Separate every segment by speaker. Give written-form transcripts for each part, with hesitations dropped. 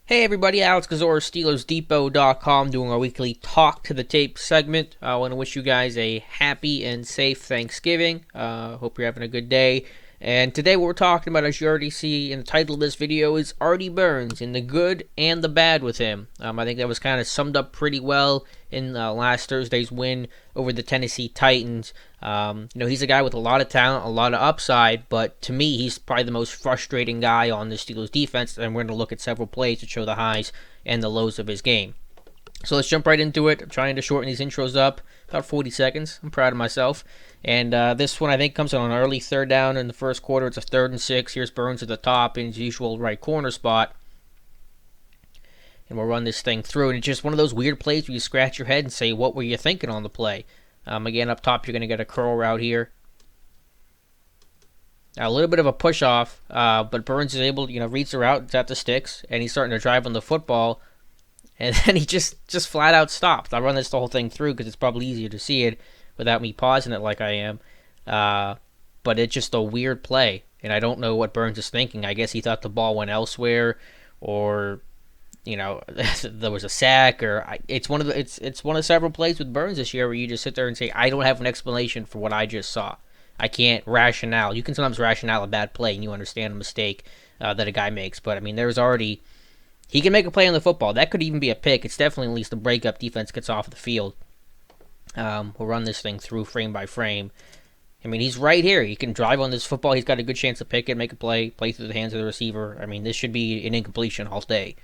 Speaker 1: Hey everybody, Alex Kozora, SteelersDepot.com, doing our weekly Talk to the Tape segment. I want to wish you guys a happy and safe Thanksgiving. Hope you're having a good day. And today what we're talking about, as you already see in the title of this video, is Artie Burns and the good and the bad with him. I think that was kind of summed up pretty well in last Thursday's win over the Tennessee Titans. He's a guy with a lot of talent, a lot of upside, but to me, he's probably the most frustrating guy on the Steelers defense, and we're going to look at several plays to show the highs and the lows of his game. So let's jump right into it. I'm trying to shorten these intros up, about 40 seconds. I'm proud of myself. And this one, I think, comes on an early third down in the first quarter. It's a 3rd and 6. Here's Burns at the top in his usual right corner spot. And we'll run this thing through. And it's just one of those weird plays where you scratch your head and say, what were you thinking on the play? Again, up top, you're going to get a curl route here. Now, a little bit of a push-off, but Burns is able to, reads the route, it's at the sticks, and he's starting to drive on the football. And then he just flat out stopped. I'll run this the whole thing through because it's probably easier to see it without me pausing it like I am. But it's just a weird play, and I don't know what Burns is thinking. I guess he thought the ball went elsewhere, or there was a sack, or it's one of several plays with Burns this year where you just sit there and say, I don't have an explanation for what I just saw. I can't rationale. You can sometimes rationale a bad play and you understand a mistake that a guy makes, but I mean there's already. He can make a play on the football. That could even be a pick. It's definitely at least a breakup. Defense gets off the field. We'll run this thing through frame by frame. I mean, he's right here. He can drive on this football. He's got a good chance to pick it, make a play through the hands of the receiver. I mean, this should be an incompletion all day.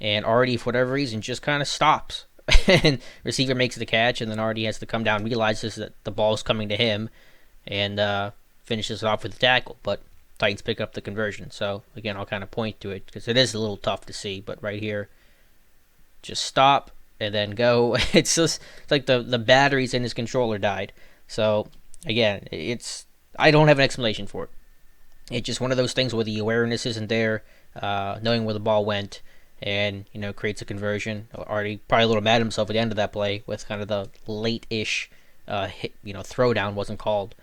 Speaker 1: And Artie, for whatever reason, just kind of stops. And receiver makes the catch, and then Artie has to come down, realizes that the ball's coming to him, and finishes it off with a tackle. But Titans pick up the conversion. So, again, I'll kind of point to it because it is a little tough to see. But right here, just stop and then go. It's like the batteries in his controller died. So, again, I don't have an explanation for it. It's just one of those things where the awareness isn't there, knowing where the ball went, and, creates a conversion. Already probably a little mad at himself at the end of that play with kind of the late-ish hit, throwdown wasn't called.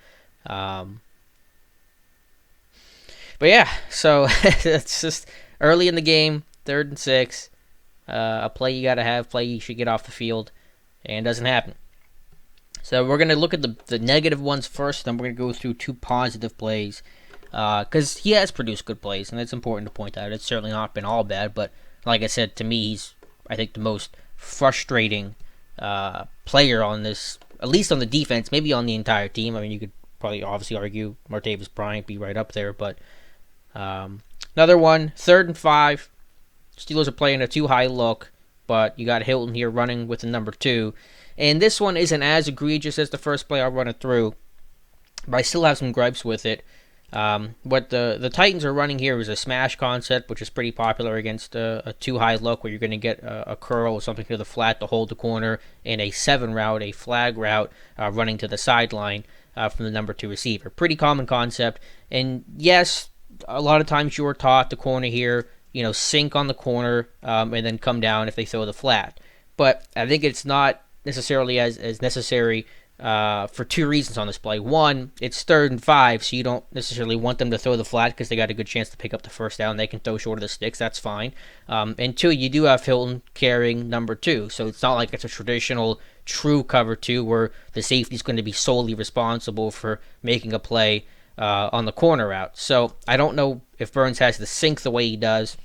Speaker 1: But yeah, so it's just early in the game, 3rd and 6, a play you got to have, play you should get off the field, and it doesn't happen. So we're going to look at the negative ones first, then we're going to go through 2 positive plays, because he has produced good plays, and it's important to point out. It's certainly not been all bad, but like I said, to me, he's, I think, the most frustrating player on this, at least on the defense, maybe on the entire team. I mean, you could probably obviously argue Martavis Bryant be right up there, but another one, 3rd and 5. Steelers are playing a too high look, but you got Hilton here running with the number 2. And this one isn't as egregious as the first play. I'll run it through, but I still have some gripes with it. What the Titans are running here is a smash concept, which is pretty popular against a too high look, where you're going to get a curl or something to the flat to hold the corner, and a 7 route, a flag route, running to the sideline from the number 2 receiver. Pretty common concept, and yes, a lot of times you are taught the corner here, sink on the corner, and then come down if they throw the flat. But I think it's not necessarily as necessary for 2 reasons on this play. One, it's 3rd and 5, so you don't necessarily want them to throw the flat because they got a good chance to pick up the first down. They can throw short of the sticks, that's fine. And 2, you do have Hilton carrying number 2, so it's not like it's a traditional true cover 2 where the safety is going to be solely responsible for making a play on the corner route. So I don't know if Burns has to sink the way he does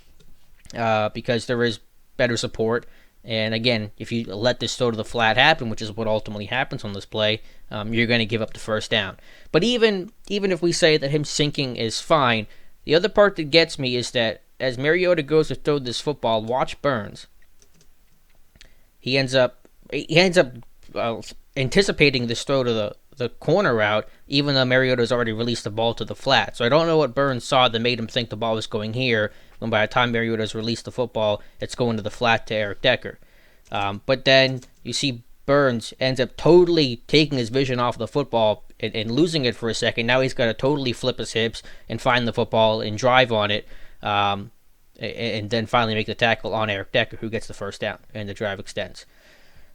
Speaker 1: because there is better support. And again, if you let this throw to the flat happen, which is what ultimately happens on this play, you're going to give up the first down. But even if we say that him sinking is fine, the other part that gets me is that as Mariota goes to throw this football, watch Burns. He ends up anticipating this throw to the corner route, even though Mariota's already released the ball to the flat. So I don't know what Burns saw that made him think the ball was going here, when by the time Mariota's released the football, it's going to the flat to Eric Decker. But then you see Burns ends up totally taking his vision off the football and losing it for a second. Now he's got to totally flip his hips and find the football and drive on it, and then finally make the tackle on Eric Decker, who gets the first down, and the drive extends.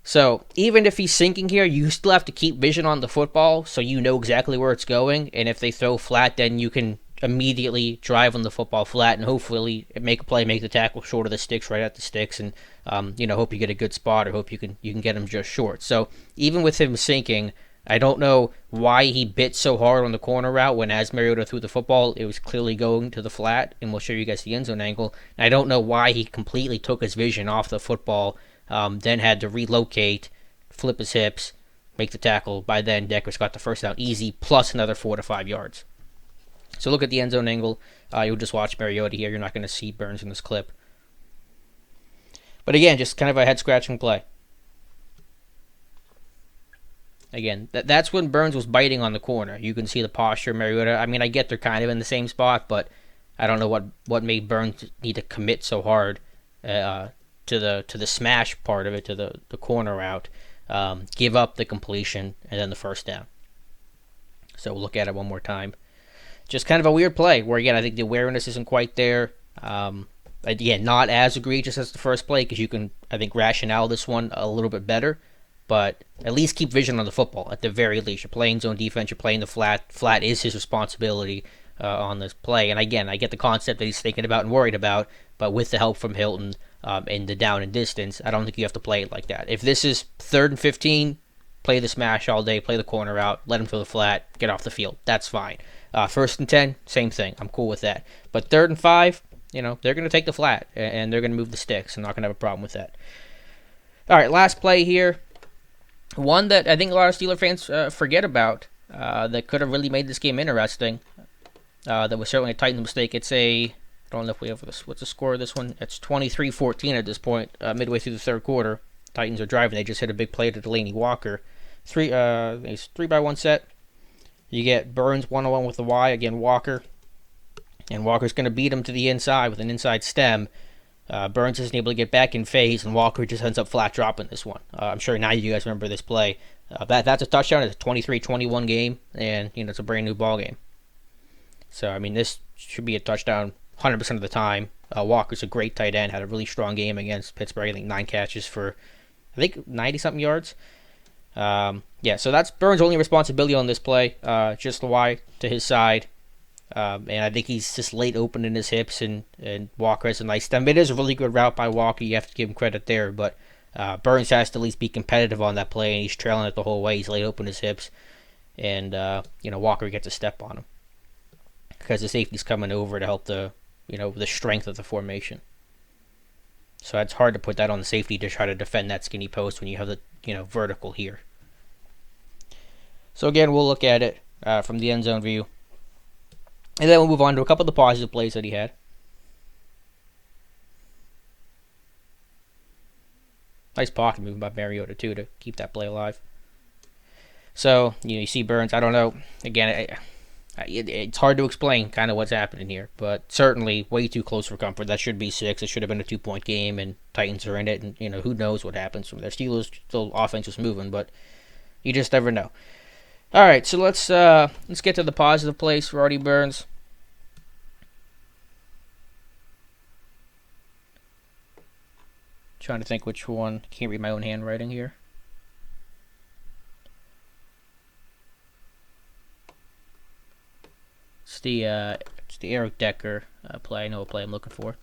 Speaker 1: So even if he's sinking here, you still have to keep vision on the football so you know exactly where it's going. And if they throw flat, then you can immediately drive on the football flat and hopefully make a play, make the tackle short of the sticks, right at the sticks, and hope you get a good spot or hope you can get him just short. So even with him sinking, I don't know why he bit so hard on the corner route when as Mariota threw the football, it was clearly going to the flat, and we'll show you guys the end zone angle. And I don't know why he completely took his vision off the football, then had to relocate, flip his hips, make the tackle. By then, Deckers got the first down easy, plus another 4 to 5 yards. So look at the end zone angle. You'll just watch Mariota here. You're not going to see Burns in this clip. But again, just kind of a head-scratching play. Again, that's when Burns was biting on the corner. You can see the posture of Mariota. I mean, I get they're kind of in the same spot, but I don't know what made Burns need to commit so hard to the smash part of it, to the corner route, give up the completion, and then the first down. So we'll look at it one more time. Just kind of a weird play where, again, I think the awareness isn't quite there. Again, not as egregious as the first play because you can, I think, rationale this one a little bit better. But at least keep vision on the football at the very least. You're playing zone defense. You're playing the flat. Flat is his responsibility on this play. And again, I get the concept that he's thinking about and worried about. But with the help from Hilton and the down and distance, I don't think you have to play it like that. If this is 3rd and 15, play the smash all day. Play the corner out. Let him throw the flat. Get off the field. That's fine. 1st and 10, same thing. I'm cool with that. But 3rd and 5, they're going to take the flat. And they're going to move the sticks. I'm not going to have a problem with that. All right, last play here. One that I think a lot of Steeler fans forget about that could have really made this game interesting. That was certainly a Titans mistake. It's I don't know if we have this. What's the score of this one? It's 23-14 at this point, midway through the third quarter. Titans are driving. They just hit a big play to Delanie Walker. 3-by-1 set. You get Burns 1-on-1 with the Y. Again, Walker. And Walker's going to beat him to the inside with an inside stem. Burns isn't able to get back in phase, and Walker just ends up flat dropping this one. I'm sure now you guys remember this play. That's a touchdown. It's a 23-21 game, and it's a brand new ball game. So, I mean, this should be a touchdown 100% of the time. Walker's a great tight end, had a really strong game against Pittsburgh. I think 9 catches for, 90-something yards. So that's Burns' only responsibility on this play. Just the Y to his side. And I think he's just late opening his hips, and Walker has a nice stem. It is a really good route by Walker. You have to give him credit there, but Burns has to at least be competitive on that play, and he's trailing it the whole way. He's late opening his hips, and Walker gets a step on him because the safety's coming over to help the strength of the formation. So it's hard to put that on the safety to try to defend that skinny post when you have the vertical here. So again, we'll look at it from the end zone view. And then we'll move on to a couple of the positive plays that he had. Nice pocket movement by Mariota, too, to keep that play alive. So, you see Burns. I don't know. Again, it's hard to explain kind of what's happening here. But certainly way too close for comfort. That should be 6. It should have been a 2-point game, and Titans are in it. And, who knows what happens from there. Steelers still offense is moving, but you just never know. All right, so let's get to the positive plays for Artie Burns. Trying to think which one. Can't read my own handwriting here. It's the Eric Decker play. I know what play I'm looking for.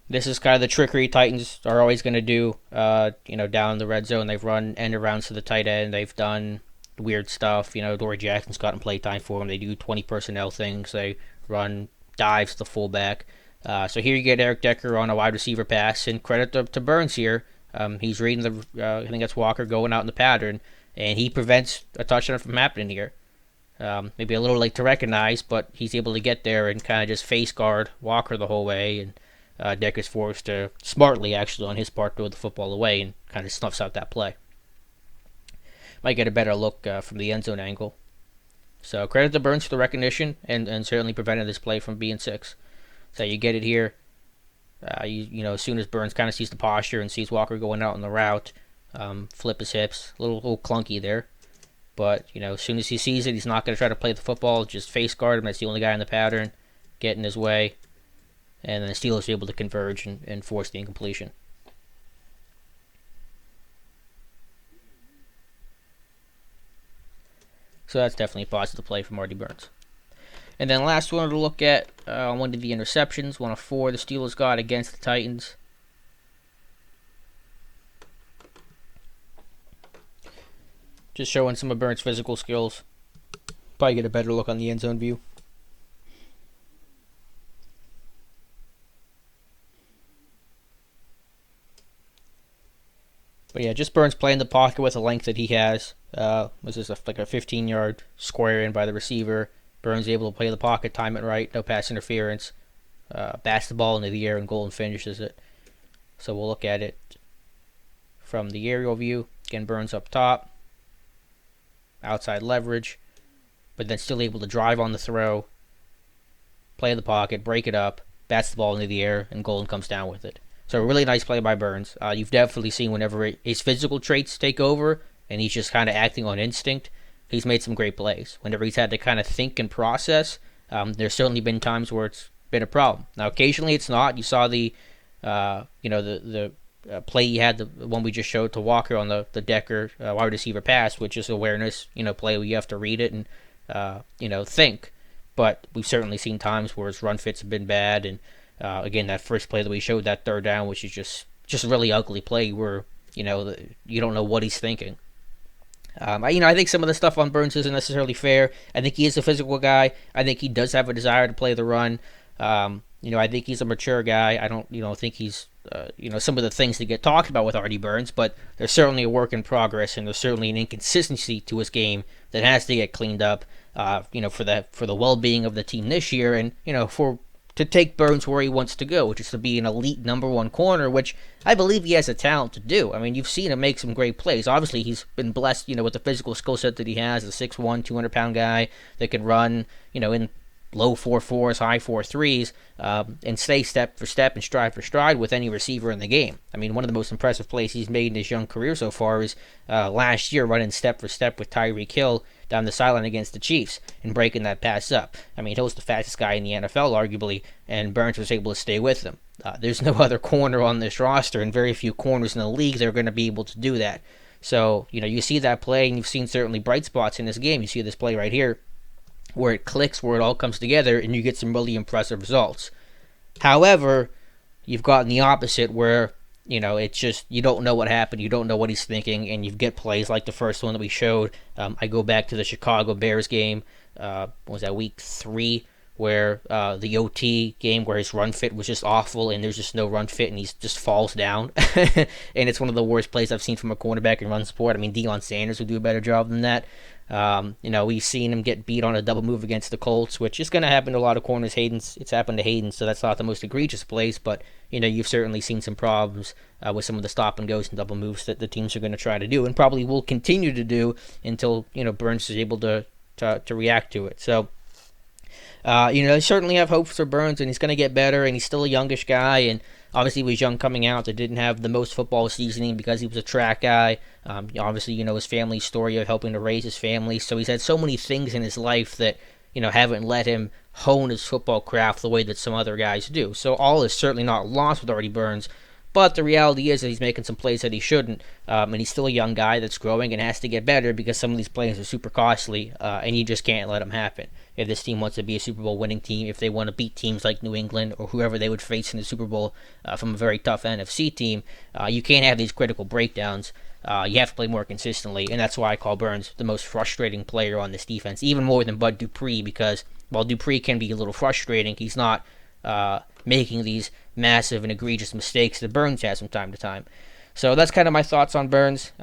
Speaker 1: This is kind of the trickery Titans are always going to do. Down in the red zone, they've run end arounds to the tight end. They've done weird stuff. Dory Jackson's gotten play time for them. They do 20 personnel things. They run dives to the fullback. So here you get Eric Decker on a wide receiver pass, and credit to Burns here. He's reading I think that's Walker going out in the pattern, and he prevents a touchdown from happening here. Maybe a little late to recognize, but he's able to get there and kind of just face guard Walker the whole way, and Decker's forced to, smartly actually on his part, throw the football away and kind of snuffs out that play. Might get a better look from the end zone angle. So credit to Burns for the recognition and certainly prevented this play from being 6. So you get it here. As soon as Burns kind of sees the posture and sees Walker going out on the route, flip his hips, a little clunky there. But, as soon as he sees it, he's not going to try to play the football, just face guard him. That's the only guy in the pattern, get in his way. And then the Steelers are able to converge and force the incompletion. So that's definitely a positive play from Artie Burns. And then last one to look at, one of the interceptions, one of four the Steelers got against the Titans. Just showing some of Burns' physical skills. Probably get a better look on the end zone view. But yeah, just Burns playing the pocket with the length that he has. This is like a 15-yard square in by the receiver. Burns able to play the pocket, time it right, no pass interference. Bats the ball into the air and Golden finishes it. So we'll look at it from the aerial view. Again, Burns up top. Outside leverage. But then still able to drive on the throw. Play the pocket, break it up. Bats the ball into the air and Golden comes down with it. So a really nice play by Burns. You've definitely seen whenever his physical traits take over and he's just kind of acting on instinct, he's made some great plays. Whenever he's had to kind of think and process, there's certainly been times where it's been a problem. Now, occasionally it's not. You saw the play he had, the one we just showed to Walker on the Decker wide receiver pass, which is awareness, play where you have to read it and, think. But we've certainly seen times where his run fits have been bad, and again, that first play that we showed, that third down, which is just a really ugly play where, you don't know what he's thinking. I think some of the stuff on Burns isn't necessarily fair. I think he is a physical guy. I think he does have a desire to play the run. I think he's a mature guy. I don't, think he's, some of the things that get talked about with Artie Burns, but there's certainly a work in progress, and there's certainly an inconsistency to his game that has to get cleaned up, for the well-being of the team this year, and, to take Burns where he wants to go, which is to be an elite number one corner, which I believe he has the talent to do. I mean, you've seen him make some great plays. Obviously, he's been blessed, with the physical skill set that he has, a 6'1", 200-pound guy that can run, in low 4.4s, high 4.3s, and stay step for step and stride for stride with any receiver in the game. I mean, one of the most impressive plays he's made in his young career so far is last year running step for step with Tyreek Hill down the sideline against the Chiefs and breaking that pass up. I mean, Hill's the fastest guy in the NFL, arguably, and Burns was able to stay with him. There's no other corner on this roster, and very few corners in the league that are going to be able to do that. So, you see that play, and you've seen certainly bright spots in this game. You see this play right here, where it clicks, where it all comes together, and you get some really impressive results. However, you've gotten the opposite, where, it's just, you don't know what happened, you don't know what he's thinking, and you get plays like the first one that we showed. I go back to the Chicago Bears game, was that week 3, where the OT game where his run fit was just awful, and there's just no run fit, and he just falls down. And it's one of the worst plays I've seen from a cornerback in run support. I mean, Deion Sanders would do a better job than that. We've seen him get beat on a double move against the Colts, which is going to happen to a lot of corners. It's happened to Hayden, so that's not the most egregious plays, but you've certainly seen some problems with some of the stop and goes and double moves that the teams are going to try to do, and probably will continue to do until Burns is able to react to it. So I certainly have hopes for Burns, and he's going to get better, and he's still a youngish guy, and obviously he was young coming out, that didn't have the most football seasoning because he was a track guy. Obviously, his family story of helping to raise his family, so he's had so many things in his life that, haven't let him hone his football craft the way that some other guys do. So all is certainly not lost with Artie Burns, but the reality is that he's making some plays that he shouldn't, and he's still a young guy that's growing and has to get better because some of these plays are super costly, and you just can't let them happen. If this team wants to be a Super Bowl winning team, if they want to beat teams like New England or whoever they would face in the Super Bowl from a very tough NFC team, you can't have these critical breakdowns. You have to play more consistently, and that's why I call Burns the most frustrating player on this defense, even more than Bud Dupree, because while Dupree can be a little frustrating, he's not making these massive and egregious mistakes that Burns has from time to time. So that's kind of my thoughts on Burns.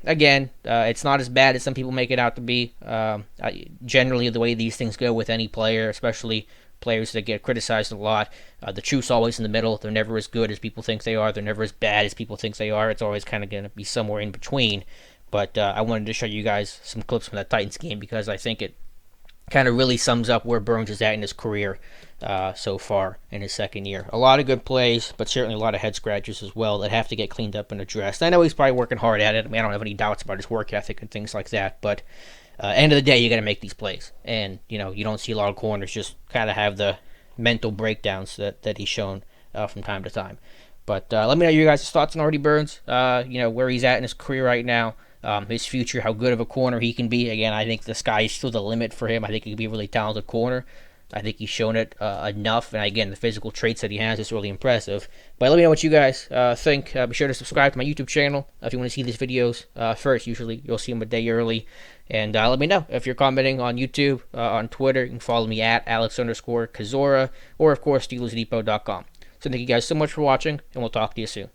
Speaker 1: Again, it's not as bad as some people make it out to be. Generally, the way these things go with any player, especially players that get criticized a lot, the truth's always in the middle. They're never as good as people think they are. They're never as bad as people think they are. It's always kind of going to be somewhere in between. But I wanted to show you guys some clips from that Titans game because I think it kind of really sums up where Burns is at in his career so far in his second year. A lot of good plays, but certainly a lot of head scratches as well that have to get cleaned up and addressed. I know he's probably working hard at it. I mean, I don't have any doubts about his work ethic and things like that, but end of the day, you got to make these plays. And, you don't see a lot of corners just kind of have the mental breakdowns that he's shown from time to time. But let me know your guys' thoughts on Artie Burns, where he's at in his career right now. His future, how good of a corner he can be. Again, I think the sky is still the limit for him. I think he could be a really talented corner. I think he's shown it enough, and again, the physical traits that he has is really impressive. But let me know what you guys think. Be sure to subscribe to my YouTube channel if you want to see these videos first. Usually, you'll see them a day early. And let me know if you're commenting on YouTube, on Twitter. You can follow me at Alex_Kozora, or of course, DealersDepot.com. So thank you guys so much for watching, and we'll talk to you soon.